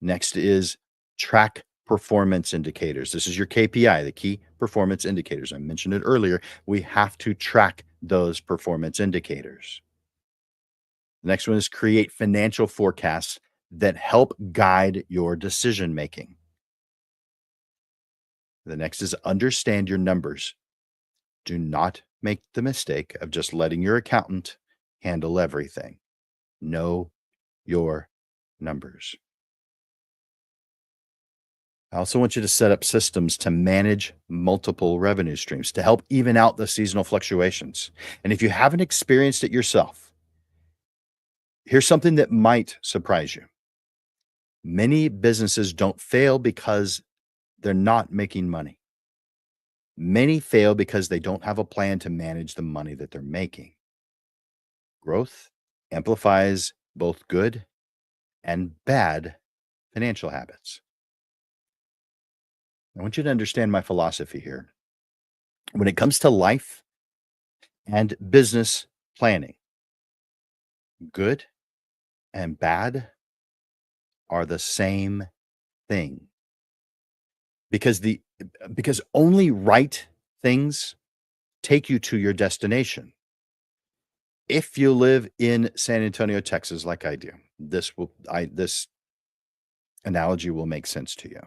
Next is track performance indicators. This is your KPI, the key performance indicators. I mentioned it earlier. We have to track those performance indicators. The next one is create financial forecasts that help guide your decision making. The next is understand your numbers. Do not make the mistake of just letting your accountant handle everything. Know your numbers. I also want you to set up systems to manage multiple revenue streams to help even out the seasonal fluctuations. And if you haven't experienced it yourself, here's something that might surprise you. Many businesses don't fail because they're not making money. Many fail because they don't have a plan to manage the money that they're making. Growth amplifies both good and bad financial habits. I want you to understand my philosophy here. When it comes to life and business planning, good and bad are the same thing because only right things take you to your destination. If you live in San Antonio, Texas, like I do, this analogy will make sense to you.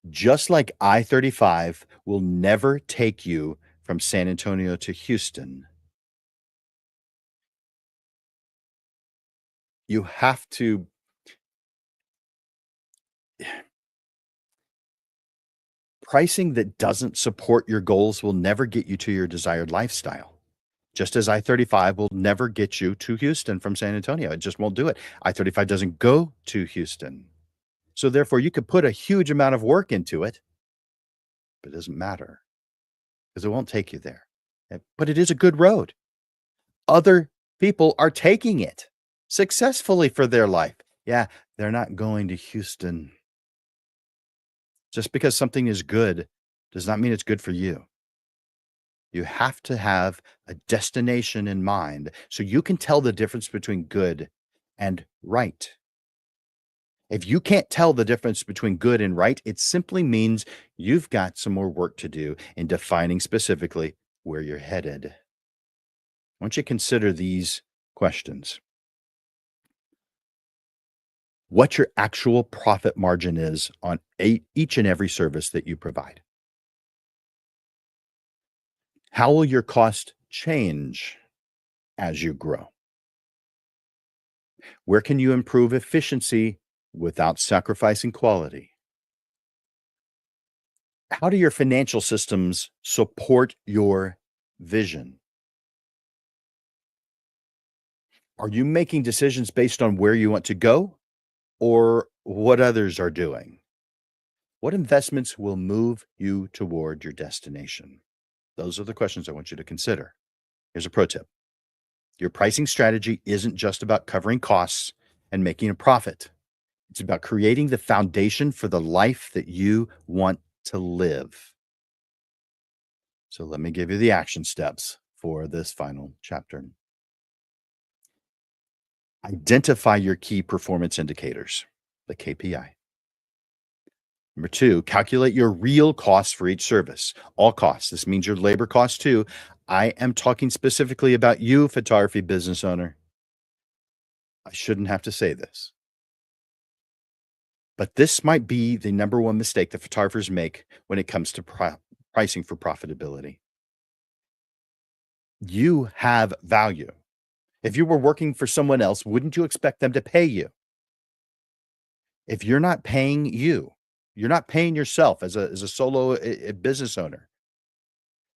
Just like I-35 will never take you from San Antonio to Houston, you have to pricing that doesn't support your goals will never get you to your desired lifestyle. Just as I-35 will never get you to Houston from San Antonio. It just won't do it. I-35 doesn't go to Houston. So therefore, you could put a huge amount of work into it, but it doesn't matter because it won't take you there. But it is a good road. Other people are taking it successfully for their life. Yeah, they're not going to Houston. Just because something is good does not mean it's good for you. You have to have a destination in mind so you can tell the difference between good and right. If you can't tell the difference between good and right, it simply means you've got some more work to do in defining specifically where you're headed. I want you to consider these questions. What your actual profit margin is on each and every service that you provide. How will your cost change as you grow? Where can you improve efficiency without sacrificing quality? How do your financial systems support your vision? Are you making decisions based on where you want to go or what others are doing? What investments will move you toward your destination? Those are the questions I want you to consider. Here's a pro tip. Your pricing strategy isn't just about covering costs and making a profit. It's about creating the foundation for the life that you want to live. So let me give you the action steps for this final chapter. Identify your key performance indicators, the KPI. Number two, calculate your real costs for each service, all costs. This means your labor costs too. I am talking specifically about you, photography business owner. I shouldn't have to say this, but this might be the number one mistake that photographers make when it comes to pricing for profitability. You have value. If you were working for someone else, wouldn't you expect them to pay you? If you're not paying you, you're not paying yourself as a solo business owner,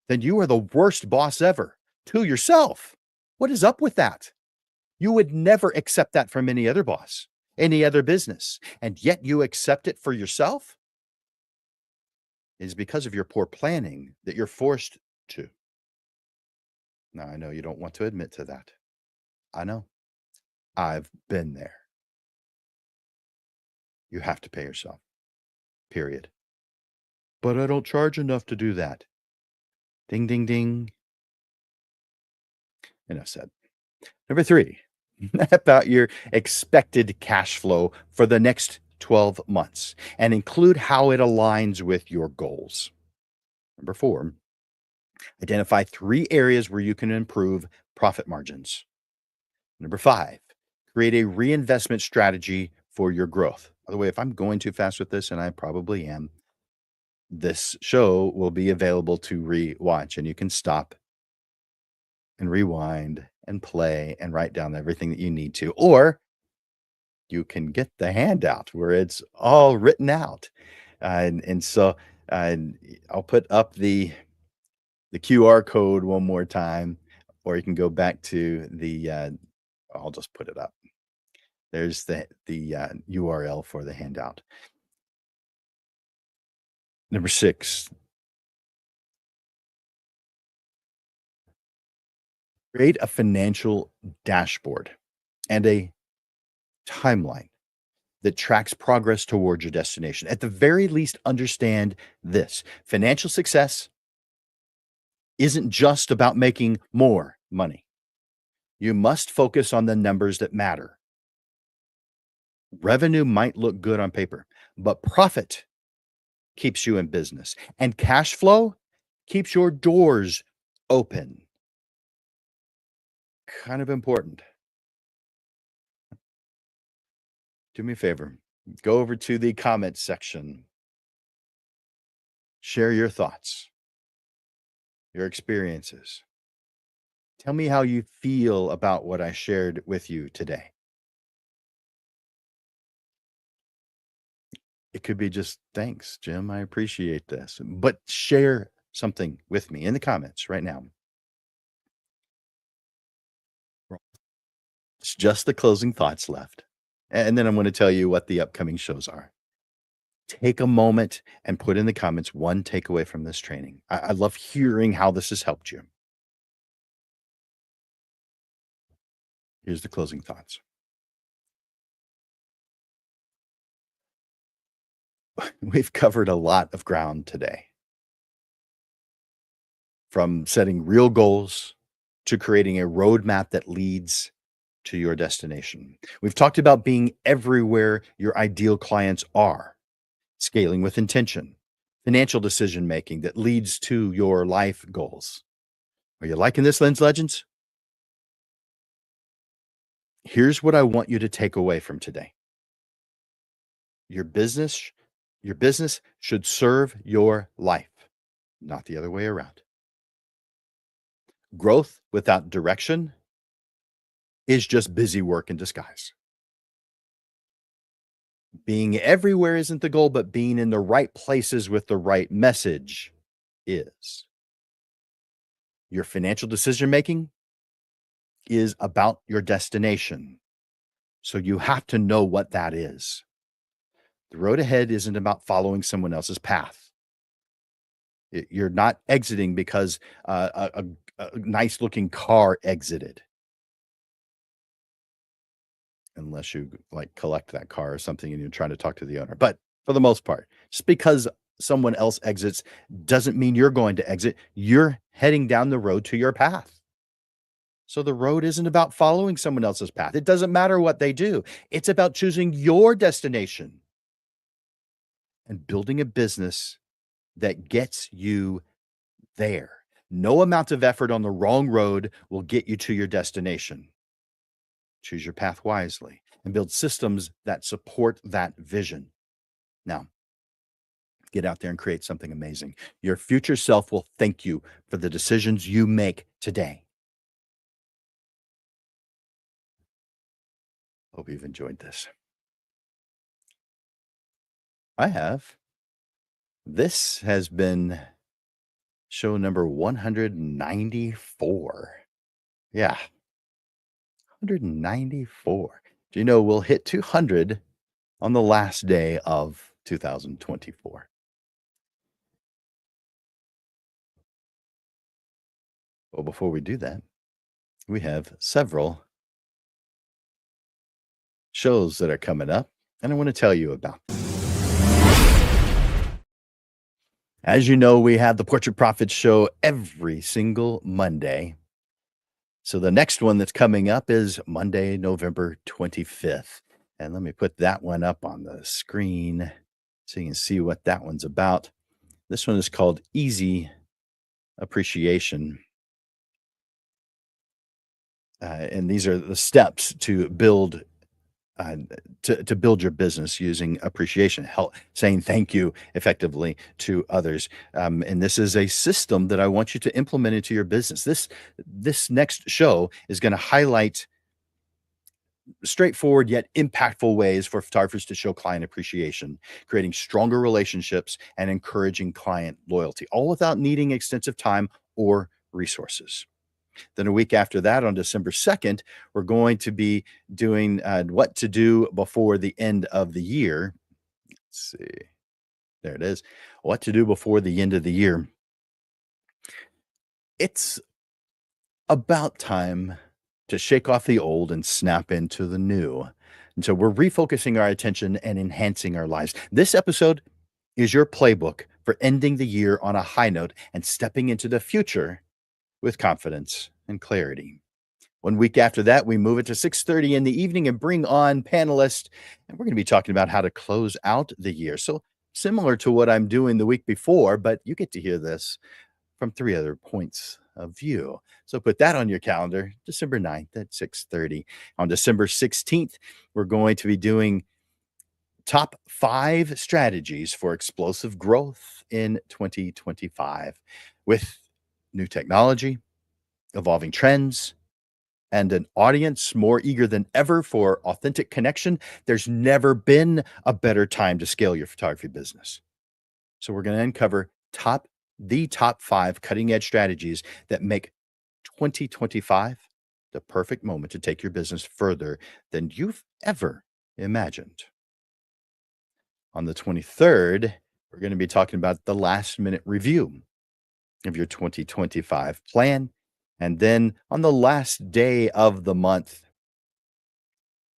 then you are the worst boss ever to yourself. What is up with that? You would never accept that from any other boss, any other business, and yet you accept it for yourself? It is because of your poor planning that you're forced to. Now, I know you don't want to admit to that. I know. I've been there. You have to pay yourself, period. But I don't charge enough to do that. Ding, ding, ding. Enough said. Number three, about your expected cash flow for the next 12 months and include how it aligns with your goals. Number four, identify 3 areas where you can improve profit margins. Number five, create a reinvestment strategy for your growth. By the way, if I'm going too fast with this, and I probably am, this show will be available to re-watch, and you can stop and rewind and play and write down everything that you need to. Or you can get the handout where it's all written out. And so I'll put up the QR code one more time, or you can go back to I'll just put it up. There's the URL for the handout. Number 6, create a financial dashboard and a timeline that tracks progress towards your destination. At the very least, understand this: financial success isn't just about making more money. You must focus on the numbers that matter. Revenue might look good on paper, but profit keeps you in business, and cash flow keeps your doors open. Kind of important. Do me a favor, go over to the comments section, share your thoughts, your experiences. Tell me how you feel about what I shared with you today. It could be just, "Thanks, Jim. I appreciate this." But share something with me in the comments right now. It's just the closing thoughts left. And then I'm going to tell you what the upcoming shows are. Take a moment and put in the comments one takeaway from this training. I love hearing how this has helped you. Here's the closing thoughts. We've covered a lot of ground today, from setting real goals to creating a roadmap that leads to your destination. We've talked about being everywhere your ideal clients are, scaling with intention, financial decision making that leads to your life goals. Are you liking this, Lens Legends? Here's what I want you to take away from today. Your business, your business should serve your life, not the other way around. Growth without direction is just busy work in disguise. Being everywhere isn't the goal, but being in the right places with the right message is. Your financial decision making is about your destination. So you have to know what that is. The road ahead isn't about following someone else's path. You're not exiting because a nice looking car exited, unless you like collect that car or something and you're trying to talk to the owner. But for the most part, just because someone else exits doesn't mean you're going to exit. You're heading down the road to your path. So the road isn't about following someone else's path. It doesn't matter what they do. It's about choosing your destination and building a business that gets you there. No amount of effort on the wrong road will get you to your destination. Choose your path wisely and build systems that support that vision. Now, get out there and create something amazing. Your future self will thank you for the decisions you make today. Hope you've enjoyed this. I have. This has been show number 194. Yeah, 194. Do you know we'll hit 200 on the last day of 2024? Well, before we do that, we have several shows that are coming up, and I want to tell you about them. As you know, we have the Portrait Profits show every single Monday. So the next one that's coming up is Monday, November 25th. And let me put that one up on the screen so you can see what that one's about. This one is called Easy Appreciation. And these are the steps to build to build your business using appreciation, help saying thank you effectively to others. And this is a system that I want you to implement into your business. This next show is going to highlight straightforward yet impactful ways for photographers to show client appreciation, creating stronger relationships and encouraging client loyalty, all without needing extensive time or resources. Then a week after that, on December 2nd, we're going to be doing what to do before the end of the year. Let's see. There it is. What to do before the end of the year. It's about time to shake off the old and snap into the new. And so we're refocusing our attention and enhancing our lives. This episode is your playbook for ending the year on a high note and stepping into the future with confidence and clarity. 1 week after that, we move it to 6:30 in the evening and bring on panelists, and we're going to be talking about how to close out the year. So similar to what I'm doing the week before, but you get to hear this from three other points of view. So put that on your calendar, December 9th at 6:30. On December 16th, we're going to be doing top 5 strategies for explosive growth in 2025 with new technology, evolving trends, and an audience more eager than ever for authentic connection. There's never been a better time to scale your photography business. So we're going to uncover the top 5 cutting edge strategies that make 2025 the perfect moment to take your business further than you've ever imagined. On the 23rd, we're going to be talking about the last minute review of your 2025 plan. And then on the last day of the month,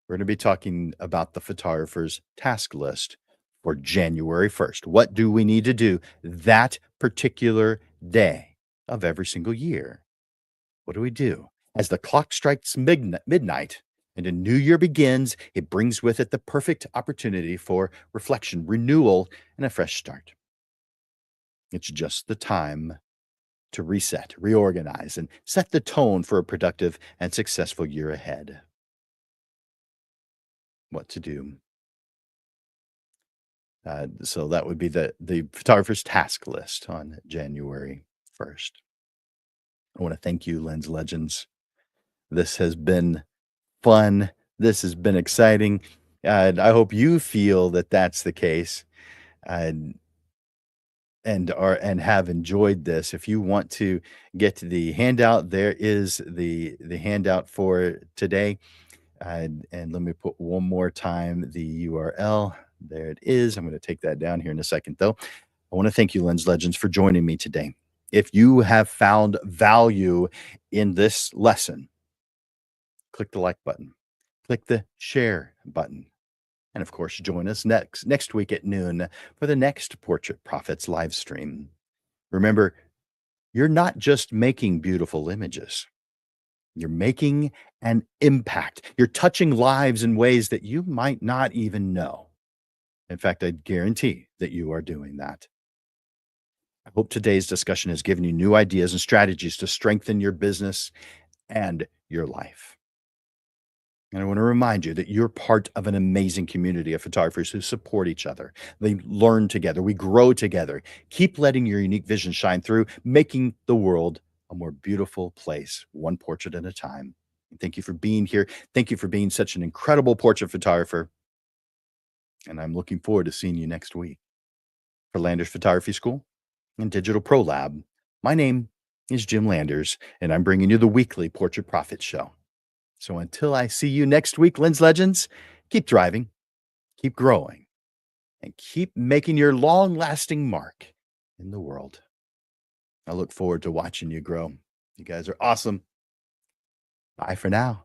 we're going to be talking about the photographer's task list for January 1st. What do we need to do that particular day of every single year? What do we do? As the clock strikes midnight and a new year begins, it brings with it the perfect opportunity for reflection, renewal, and a fresh start. It's just the time to reset, reorganize, and set the tone for a productive and successful year ahead. What to do? So that would be the photographer's task list on January 1st. I want to thank you, Lens Legends. This has been fun. This has been exciting. I hope you feel that that's the case. and have enjoyed this. If you want to get to the handout, there is the handout for today. And let me put one more time the URL. There it is. I'm going to take that down here in a second, though. I want to thank you, Lens Legends, for joining me today. If you have found value in this lesson, click the like button, click the share button, and of course, join us next week at noon for the next Portrait Profits live stream. Remember, you're not just making beautiful images. You're making an impact. You're touching lives in ways that you might not even know. In fact, I guarantee that you are doing that. I hope today's discussion has given you new ideas and strategies to strengthen your business and your life. And I want to remind you that you're part of an amazing community of photographers who support each other. They learn together, we grow together. Keep letting your unique vision shine through, making the world a more beautiful place, one portrait at a time. And thank you for being here. Thank you for being such an incredible portrait photographer. And I'm looking forward to seeing you next week. For Landers Photography School and Digital Pro Lab, my name is Jim Landers, and I'm bringing you the weekly Portrait Profit Show. So until I see you next week, Lens Legends, keep thriving, keep growing, and keep making your long lasting mark in the world. I look forward to watching you grow. You guys are awesome. Bye for now.